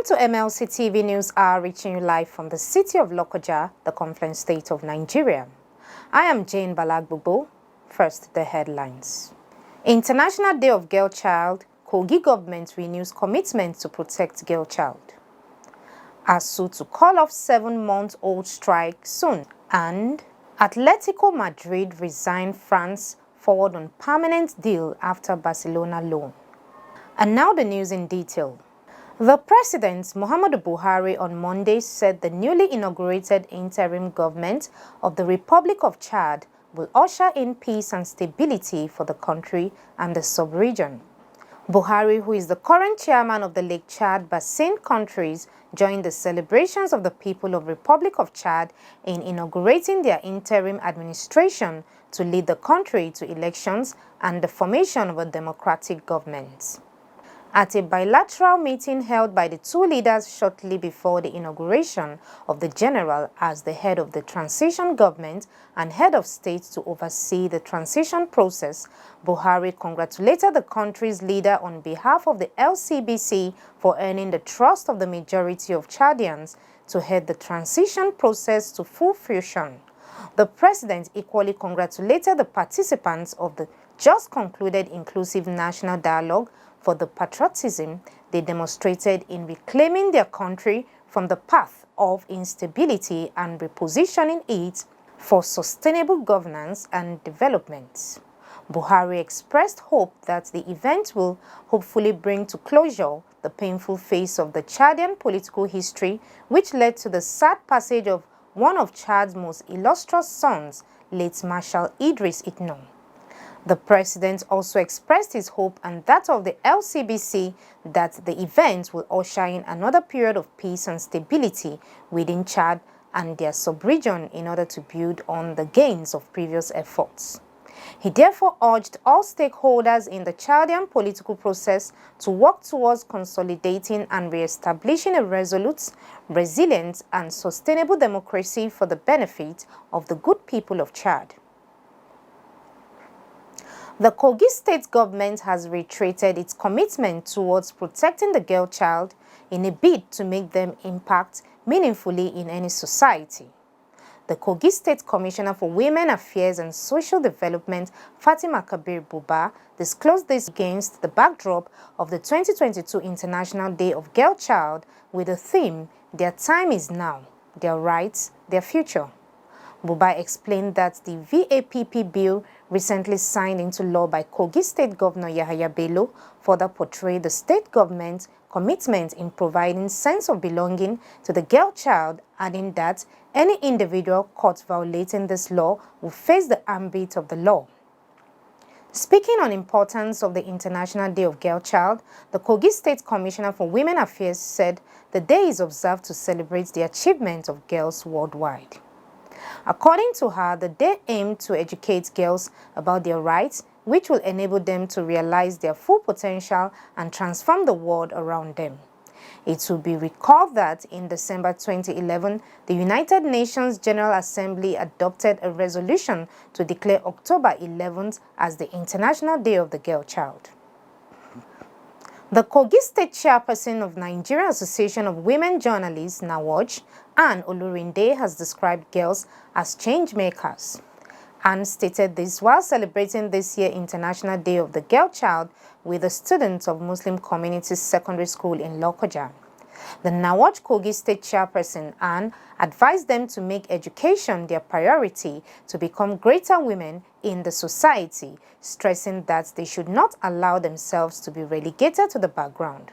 Welcome to MLC TV News Oct, reaching you live from the city of Lokoja, the Confluence State of Nigeria. I am Jane Balagbubo. First, the headlines. International Day of Girl Child, KOGI government renews commitment to protect girl child. ASU to call off 7-month-old strike soon. And Atletico Madrid resign France forward on permanent deal after Barcelona loan. And now the news in detail. The President, Muhammadu Buhari, on Monday said the newly inaugurated interim government of the Republic of Chad will usher in peace and stability for the country and the sub-region. Buhari, who is the current chairman of the Lake Chad Basin countries, joined the celebrations of the people of Republic of Chad in inaugurating their interim administration to lead the country to elections and the formation of a democratic government. At a bilateral meeting held by the two leaders shortly before the inauguration of the general as the head of the transition government and head of state to oversee the transition process, Buhari congratulated the country's leader on behalf of the LCBC for earning the trust of the majority of Chadians to head the transition process to full fruition. The president equally congratulated the participants of the just concluded inclusive national dialogue for the patriotism they demonstrated in reclaiming their country from the path of instability and repositioning it for sustainable governance and development. Buhari expressed hope that the event will hopefully bring to closure the painful phase of the Chadian political history, which led to the sad passage of one of Chad's most illustrious sons, late Marshal Idris Itno. The president also expressed his hope and that of the LCBC that the event will usher in another period of peace and stability within Chad and their sub-region in order to build on the gains of previous efforts. He therefore urged all stakeholders in the Chadian political process to work towards consolidating and re-establishing a resolute, resilient, and sustainable democracy for the benefit of the good people of Chad. The KOGI state government has reiterated its commitment towards protecting the girl child in a bid to make them impact meaningfully in any society. The KOGI State Commissioner for Women Affairs and Social Development, Fatima Kabir Buba, disclosed this against the backdrop of the 2022 International Day of Girl Child with the theme, "Their time is now, their rights, their future." Buba explained that the VAPP bill recently signed into law by KOGI State Governor Yahaya Bello further portrayed the state government's commitment in providing sense of belonging to the girl child, adding that any individual caught violating this law will face the ambit of the law. Speaking on the importance of the International Day of Girl Child, the KOGI State Commissioner for Women Affairs said the day is observed to celebrate the achievement of girls worldwide. According to her, the day aimed to educate girls about their rights, which will enable them to realize their full potential and transform the world around them. It will be recalled that in December 2011, the United Nations General Assembly adopted a resolution to declare October 11th as the International Day of the Girl Child. The KOGI State Chairperson of Nigerian Association of Women Journalists, NAWOJ, Anne Olurinde, has described girls as change makers. Anne stated this while celebrating this year's International Day of the Girl Child with the students of Muslim Community Secondary School in Lokoja. The NAWOJ KOGI State Chairperson, Anne, advised them to make education their priority to become greater women in the society, stressing that they should not allow themselves to be relegated to the background.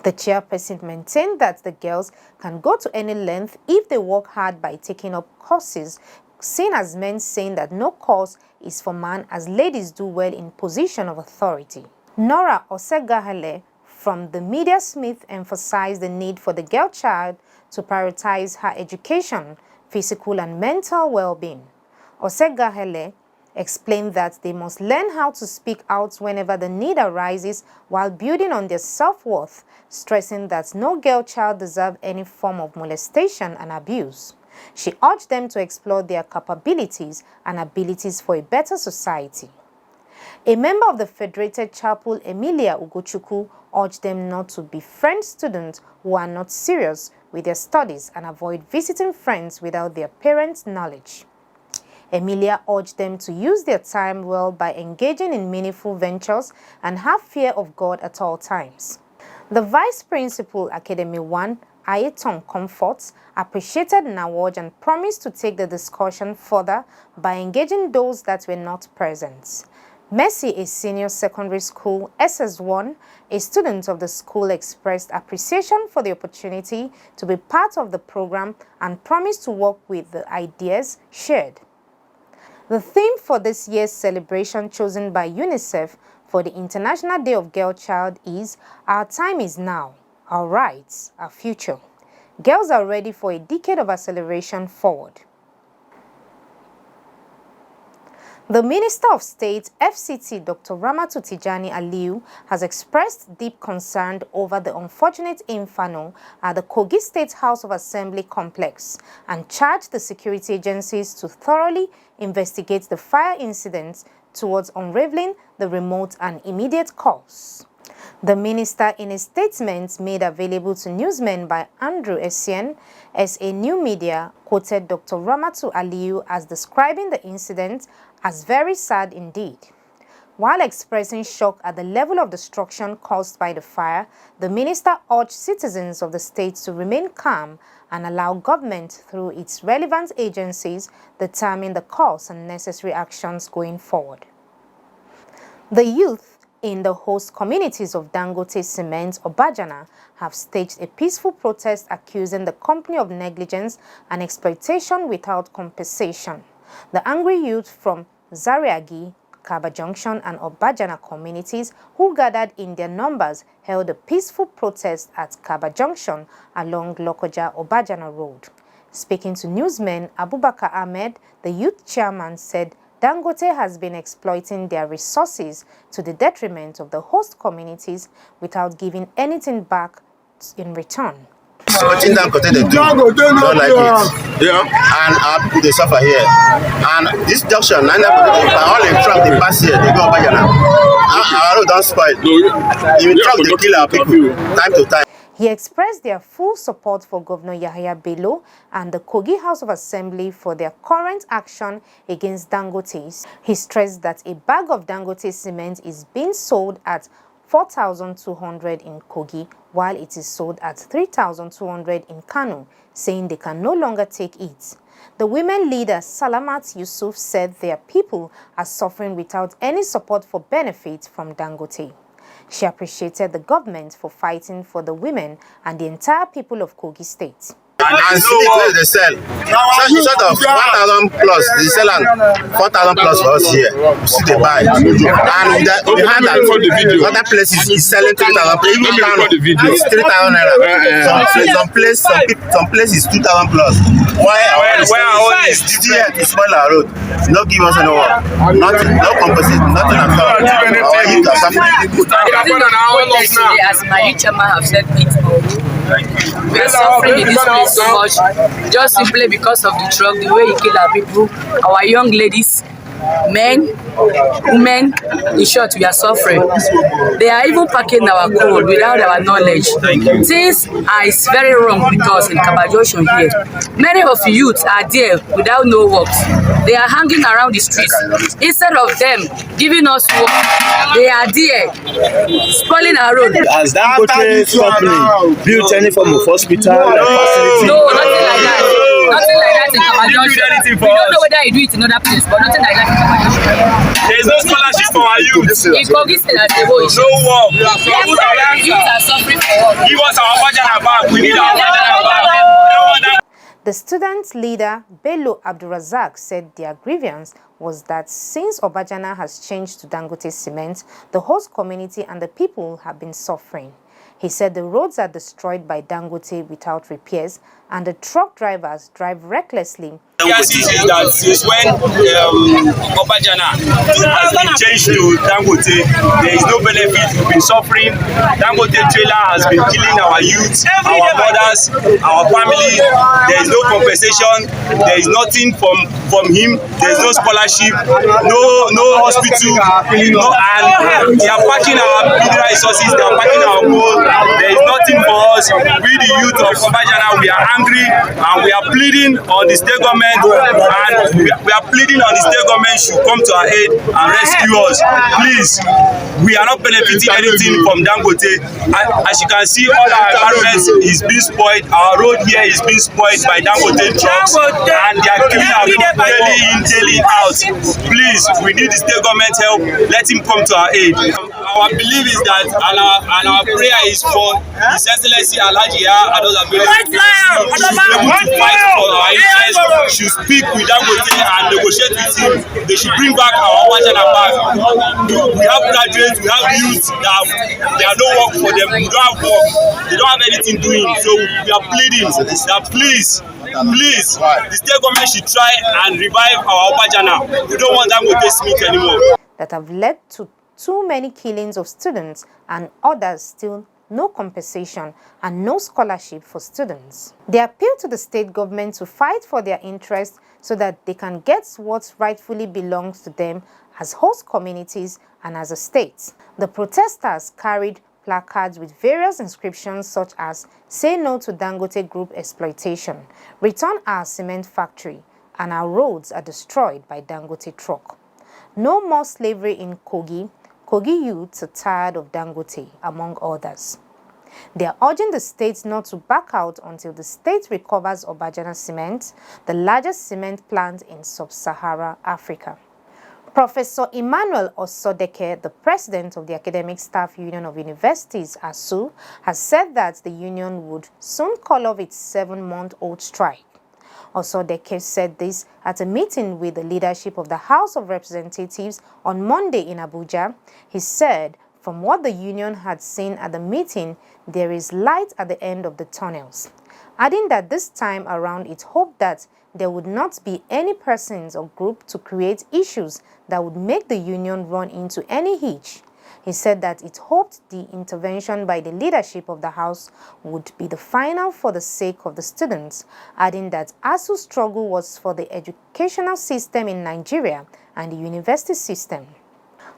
The chairperson maintained that the girls can go to any length if they work hard by taking up courses, seen as men saying that no course is for man as ladies do well in position of authority. Nora Osegahele from the Media Smith emphasized the need for the girl child to prioritize her education, physical and mental well-being. Osegahele explained that they must learn how to speak out whenever the need arises while building on their self-worth, stressing that no girl child deserves any form of molestation and abuse. She urged them to explore their capabilities and abilities for a better society. A member of the Federated Chapel, Emilia Ugochukwu, urged them not to befriend students who are not serious with their studies and avoid visiting friends without their parents' knowledge. Emilia urged them to use their time well by engaging in meaningful ventures and have fear of God at all times. The Vice Principal, Academy 1, Ayeton Comforts, appreciated an award and promised to take the discussion further by engaging those that were not present. Mercy, a senior secondary school, SS1, a student of the school, expressed appreciation for the opportunity to be part of the program and promised to work with the ideas shared. The theme for this year's celebration, chosen by UNICEF for the International Day of Girl Child, is "Our time is now, our rights, our future." Girls are ready for a decade of acceleration forward. The Minister of State, FCT, Dr. Ramatu Tijani Aliyu, has expressed deep concern over the unfortunate inferno at the KOGI State House of Assembly complex and charged the security agencies to thoroughly investigate the fire incidents towards unraveling the remote and immediate cause. The minister, in a statement made available to newsmen by Andrew Essien, SA New Media, quoted Dr. Ramatu Aliyu as describing the incident as very sad indeed. While expressing shock at the level of destruction caused by the fire, the minister urged citizens of the state to remain calm and allow government, through its relevant agencies, determine the cause and necessary actions going forward. The youth in the host communities of Dangote Cement, Obajana, have staged a peaceful protest accusing the company of negligence and exploitation without compensation. The angry youth from Zariagi, Kaba Junction and Obajana communities, who gathered in their numbers, held a peaceful protest at Kaba Junction along Lokoja-Obajana Road. Speaking to newsmen, Abubakar Ahmed, the youth chairman, said Dangote has been exploiting their resources to the detriment of the host communities without giving anything back in return. Something Dangote they do, don't like it. Yeah. And our people they suffer here. And this junction, all the truck they pass here, they go over here now. Our road don't spoil. Even truck they kill our people time to time. He expressed their full support for Governor Yahaya Bello and the KOGI House of Assembly for their current action against Dangote. He stressed that a bag of Dangote cement is being sold at 4,200 in KOGI, while it is sold at 3,200 in Kano, saying they can no longer take it. The women leader Salamat Yusuf said their people are suffering without any support for benefit from Dangote. She appreciated the government for fighting for the women and the entire people of KOGI State. And see the they sell. Short of 1,000 plus, they sell 4,000 plus for us here. See they buy. And we had that other places is selling 3,000. Even Kano, it's 3,000 naira. Some places 2,000 plus. Why our is here to spoil our road? No give us any work. Nothing, no composite, nothing at all. Our youth are suffering. As my youth chairman have said it, we are suffering in this place so much, just simply because of the truck, the way he kill our people, our young ladies, men, women. In short, we are suffering. They are even packing our coal without our knowledge. Things are very wrong with us in Kaba Junction here. Many of the youths are there without no work. They are hanging around the streets. Instead of them giving us work, they are there spoiling our road. Has Dangote company built any form of hospital facility? No, nothing like that. Nothing like that in Kaba Junction. We don't know whether he do it in other places, but nothing like that in Kaba Junction. There is no scholarship for our youth. In KOGI State as a whole. No work. Youth are suffering for work. Give us our budget back. We need our budget back. The student leader, Bello Abdurazak, said their grievance was that since Obajana has changed to Dangote Cement, the host community and the people have been suffering. He said the roads are destroyed by Dangote without repairs and the truck drivers drive recklessly. Yes, is that since when Obajana has been changed to Dangote, there is no benefit. We've been suffering. Dangote trailer has been killing our youth, our mothers, our family. There is no compensation. There is nothing from him. There is no scholarship, no hospital, and they are packing our mineral resources. They are packing our gold. There is nothing for us. We, the youth of Obajana, we are angry and we are pleading on the state government. And we are pleading on the state government should come to our aid and rescue us. Please, we are not benefiting anything from Dangote. As you can see, all our environment is being spoiled. Our road here is being spoiled by Dangote trucks, and they are killing our people daily in, daily out. Please, we need the state government help. Let him come to our aid. Our belief is that, and our prayer is for His Excellency Alhaji Adoza Bello should be able to fight for our interests. Should speak with Dangote and negotiate with him. They should bring back our Obajana back. We have graduates, we have youth that there are no work for them. We don't have work. They don't have anything doing. So we are pleading that please, the state government should try and revive our Obajana. We don't want Dangote Smith anymore. That have led to too many killings of students and others still no compensation and no scholarship for students. They appeal to the state government to fight for their interests so that they can get what rightfully belongs to them as host communities and as a state. The protesters carried placards with various inscriptions such as "Say no to Dangote Group exploitation," "Return our cement factory," and "Our roads are destroyed by Dangote truck." "No more slavery in KOGI. KOGI youths are tired of Dangote," among others. They are urging the state not to back out until the state recovers Obajana Cement, the largest cement plant in sub-Saharan Africa. Professor Emmanuel Osodeke, the president of the Academic Staff Union of Universities, ASU, has said that the union would soon call off its 7-month-old strike. Osodeke said this at a meeting with the leadership of the House of Representatives on Monday in Abuja. He said, from what the union had seen at the meeting, there is light at the end of the tunnels, adding that this time around it hoped that there would not be any persons or group to create issues that would make the union run into any hitch. He said that it hoped the intervention by the leadership of the House would be the final for the sake of the students, adding that ASU's struggle was for the educational system in Nigeria and the university system.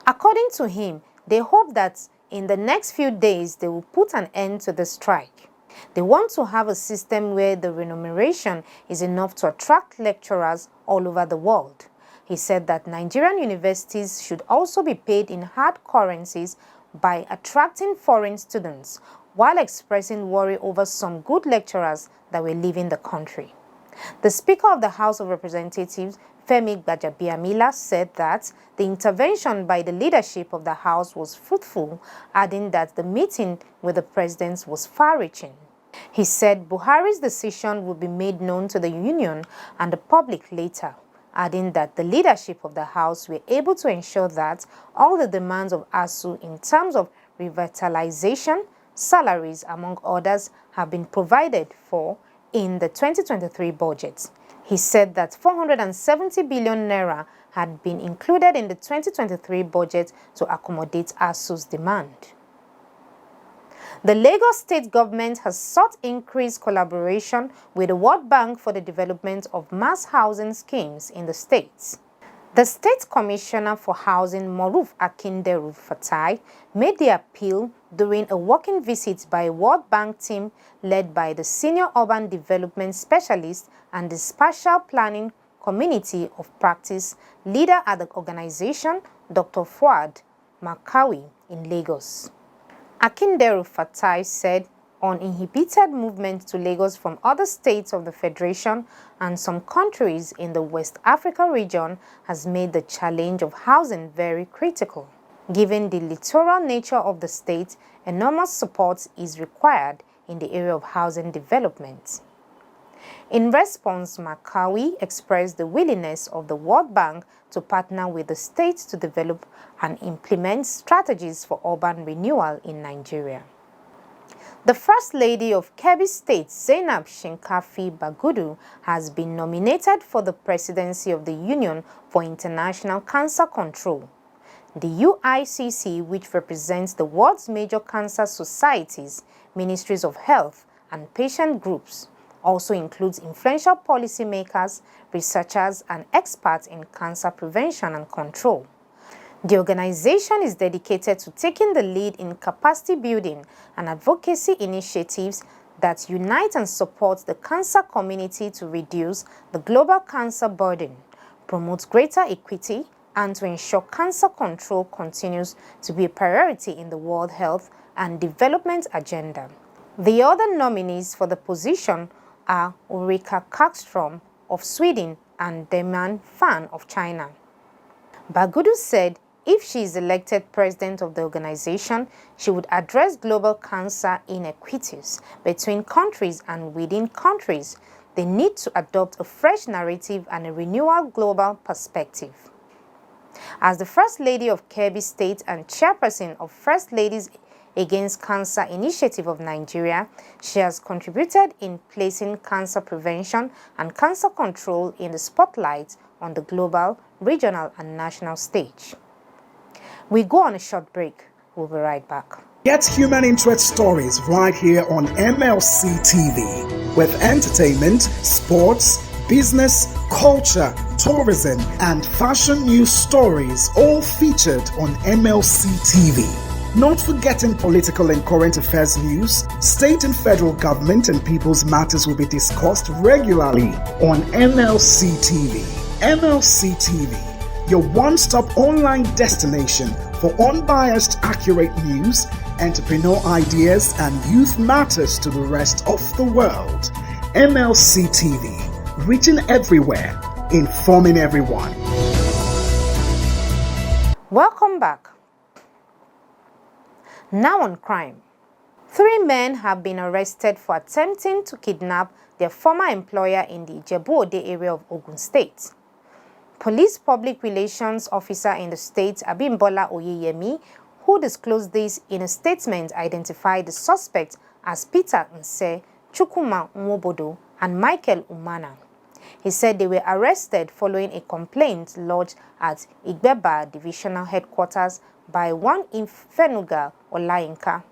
According to him, they hope that in the next few days they will put an end to the strike. They want to have a system where the remuneration is enough to attract lecturers all over the world. He said that Nigerian universities should also be paid in hard currencies by attracting foreign students, while expressing worry over some good lecturers that were leaving the country. The Speaker of the House of Representatives, Femi Gbajabiamila, said that the intervention by the leadership of the House was fruitful, adding that the meeting with the president was far-reaching. He said Buhari's decision would be made known to the union and the public later, adding that the leadership of the House were able to ensure that all the demands of ASU in terms of revitalization, salaries, among others, have been provided for in the 2023 budget. He said that 470 billion naira had been included in the 2023 budget to accommodate ASU's demand. The Lagos state government has sought increased collaboration with the World Bank for the development of mass housing schemes in the states. The State Commissioner for Housing, Moruf Akinderu Fatai, made the appeal during a working visit by a World Bank team led by the Senior Urban Development Specialist and the Spatial Planning Community of Practice leader at the organization, Dr. Fuad Makawi, in Lagos. Akinderu Fatai said uninhibited movement to Lagos from other states of the Federation and some countries in the West Africa region has made the challenge of housing very critical. Given the littoral nature of the state, enormous support is required in the area of housing development. In response, Makawi expressed the willingness of the World Bank to partner with the states to develop and implement strategies for urban renewal in Nigeria. The First Lady of KEBBI State, Zainab Shinkafi Bagudu, has been nominated for the presidency of the Union for International Cancer Control. The UICC, which represents the world's major cancer societies, ministries of health, and patient groups, also includes influential policymakers, researchers, and experts in cancer prevention and control. The organization is dedicated to taking the lead in capacity building and advocacy initiatives that unite and support the cancer community to reduce the global cancer burden, promote greater equity, and to ensure cancer control continues to be a priority in the World Health and Development agenda. The other nominees for the position are Ulrika Karlström of Sweden and Deman Fan of China. Bagudu said if she is elected president of the organization, she would address global cancer inequities between countries and within countries. They need to adopt a fresh narrative and a renewal global perspective. As the First Lady of KEBBI State and chairperson of First Ladies Against Cancer Initiative of Nigeria, she has contributed in placing cancer prevention and cancer control in the spotlight on the global, regional, and national stage. We go on a short break. We'll be right back. Get human interest stories right here on MLC TV with entertainment, sports, business, culture, tourism, and fashion news stories all featured on MLC TV. Not forgetting political and current affairs news, state and federal government and people's matters will be discussed regularly on MLC TV. MLC TV, your one-stop online destination for unbiased, accurate news, entrepreneur ideas, and youth matters to the rest of the world. MLC TV, reaching everywhere, informing everyone. Welcome back. Now on crime. 3 men have been arrested for attempting to kidnap their former employer in the Ijebu-Ode area of Ogun State. Police Public Relations Officer in the state, Abimbola Oyeyemi, who disclosed this in a statement, identified the suspect as Peter Nse, Chukwuma Nwobodo, and Michael Umana. He said they were arrested following a complaint lodged at Igbeba Divisional Headquarters by one Ifenuga Olayinka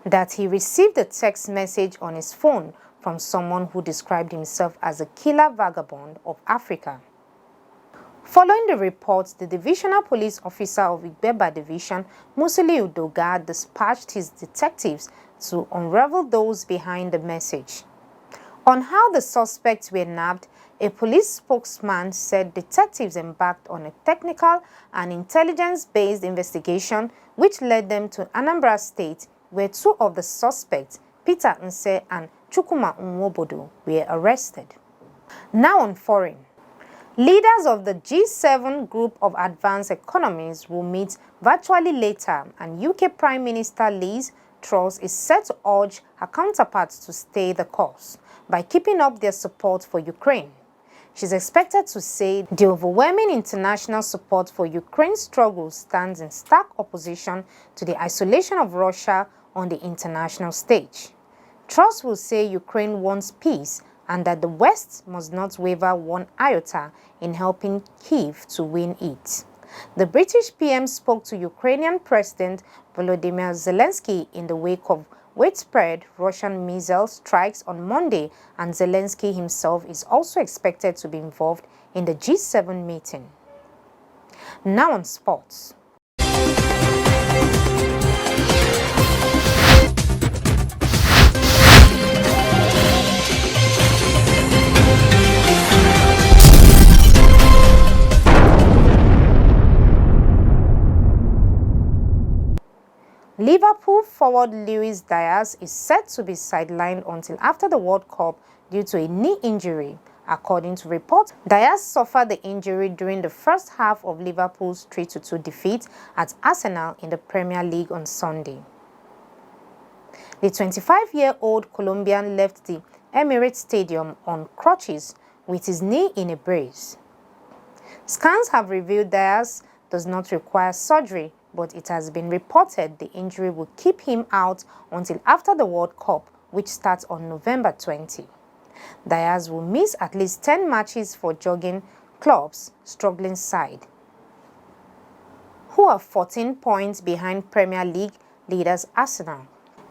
that he received a text message on his phone from someone who described himself as a killer vagabond of Africa. Following the report, the Divisional Police Officer of Igbeba Division, Musili Udoga, dispatched his detectives to unravel those behind the message. On how the suspects were nabbed, a police spokesman said detectives embarked on a technical and intelligence-based investigation which led them to Anambra State, where 2 of the suspects, Peter Nse and Chukwuma Nwobodo, were arrested. Now on foreign. Leaders of the G7 group of advanced economies will meet virtually later, and UK Prime Minister Liz Truss is set to urge her counterparts to stay the course by keeping up their support for Ukraine. She's expected to say the overwhelming international support for Ukraine's struggle stands in stark opposition to the isolation of Russia on the international stage. Truss will say Ukraine wants peace and that the West must not waver one iota in helping Kyiv to win it. The British PM spoke to Ukrainian President Volodymyr Zelensky in the wake of widespread Russian missile strikes on Monday, and Zelensky himself is also expected to be involved in the G7 meeting. Now on sports. Liverpool forward Luis Diaz is set to be sidelined until after the World Cup due to a knee injury. According to reports, Diaz suffered the injury during the first half of Liverpool's 3-2 defeat at Arsenal in the Premier League on Sunday. The 25-year-old Colombian left the Emirates Stadium on crutches with his knee in a brace. Scans have revealed Diaz does not require surgery but it has been reported the injury will keep him out until after the World Cup, which starts on November 20. Diaz will miss at least 10 matches for jogging club's struggling side, who are 14 points behind Premier League leaders Arsenal.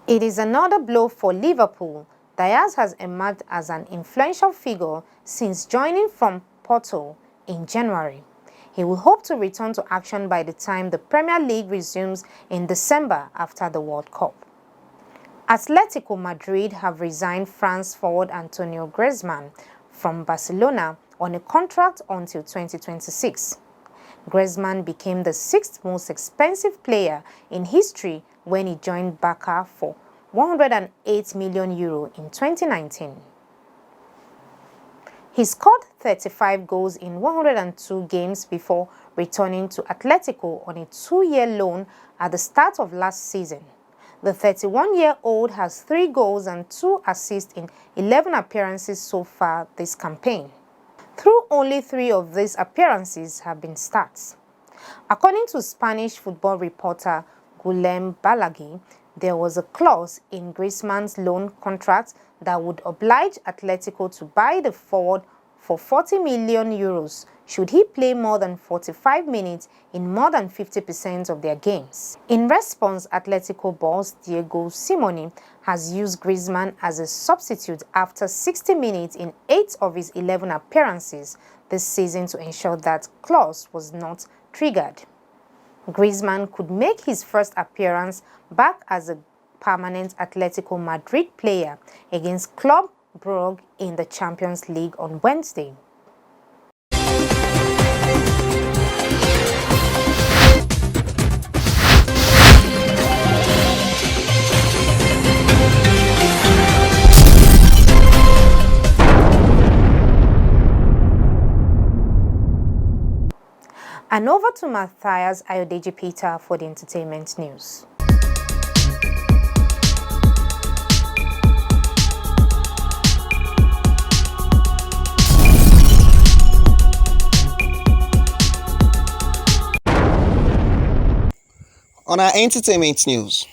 It is another blow for Liverpool. Diaz has emerged as an influential figure since joining from Porto in January. He will hope to return to action by the time the Premier League resumes in December after the World Cup. Atletico Madrid have resigned France forward Antonio Griezmann from Barcelona on a contract until 2026. Griezmann became the 6th most expensive player in history when he joined Barca for €108 million in 2019. He scored 35 goals in 102 games before returning to Atletico on a 2-year loan at the start of last season. The 31-year-old has 3 goals and 2 assists in 11 appearances so far this campaign. Through only 3 of these appearances have been starts. According to Spanish football reporter Guillem Balaguer, there was a clause in Griezmann's loan contract that would oblige Atletico to buy the forward for €40 million should he play more than 45 minutes in more than 50% of their games. In response, Atletico boss Diego Simeone has used Griezmann as a substitute after 60 minutes in 8 of his 11 appearances this season to ensure that clause was not triggered. Griezmann could make his first appearance back as a permanent Atletico Madrid player against Club Brugge in the Champions League on Wednesday. And over to Matthias Ayodeji Peter for the entertainment news. On our entertainment news,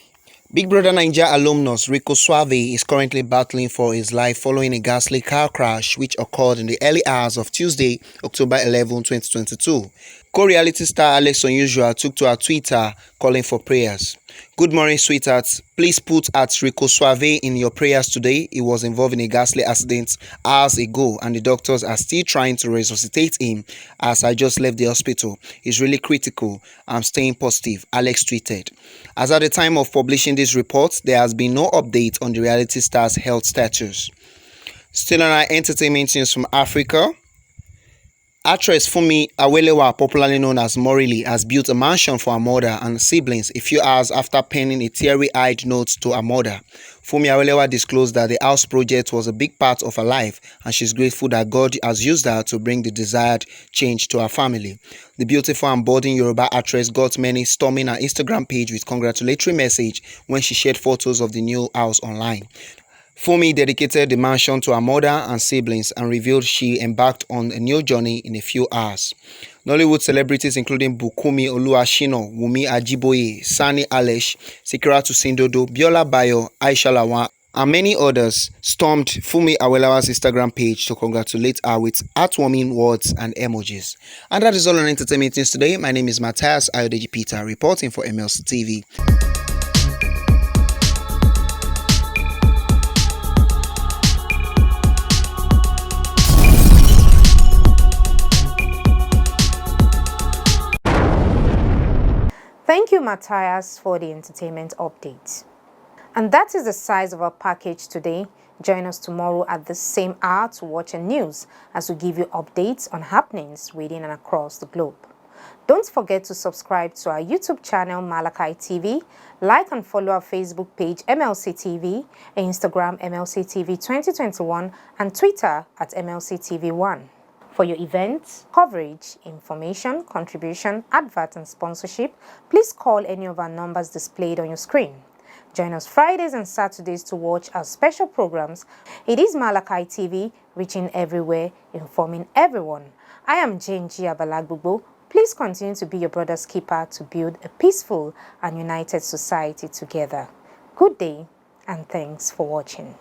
Big Brother Naija alumnus Rico Suave is currently battling for his life following a ghastly car crash which occurred in the early hours of Tuesday, October 11, 2022. Co-reality star Alex Unusual took to her Twitter calling for prayers. Good morning, sweethearts. Please put at Rico Suave in your prayers today. He was involved in a ghastly accident hours ago and the doctors are still trying to resuscitate him as I just left the hospital. He's really critical. I'm staying positive, Alex tweeted. As at the time of publishing this report, there has been no update on the reality star's health status. Still on our entertainment news from Africa, actress Funmi Awelewa, popularly known as Morili, has built a mansion for her mother and siblings a few hours after penning a teary-eyed note to her mother. Funmi Awelewa disclosed that the house project was a big part of her life and she's grateful that God has used her to bring the desired change to her family. The beautiful and budding Yoruba actress got many storming her Instagram page with congratulatory message when she shared photos of the new house online. Funmi dedicated the mansion to her mother and siblings and revealed she embarked on a new journey in a few hours. Nollywood celebrities including Bukumi Oluwashino, Wumi Ajiboye, Sani Alesh, Sikiratu Sindodo, Biola Bayo, Aisha Lawan, and many others stormed Funmi Awelewa's Instagram page to congratulate her with heartwarming words and emojis. And that is all on entertainment news today. My name is Matthias Ayodeji Peter, reporting for MLC TV. Thank you, Matthias, for the entertainment update. And that is the size of our package today. Join us tomorrow at the same hour to watch the news as we give you updates on happenings within and across the globe. Don't forget to subscribe to our YouTube channel, Malachi TV, like and follow our Facebook page, MLC TV, Instagram, MLC TV 2021, and Twitter at MLC TV 1. For your events, coverage, information, contribution, advert, and sponsorship, please call any of our numbers displayed on your screen. Join us Fridays and Saturdays to watch our special programs. It is Malachi TV, reaching everywhere, informing everyone. I am Jane G. Abalagbubo. Please continue to be your brother's keeper to build a peaceful and united society together. Good day and thanks for watching.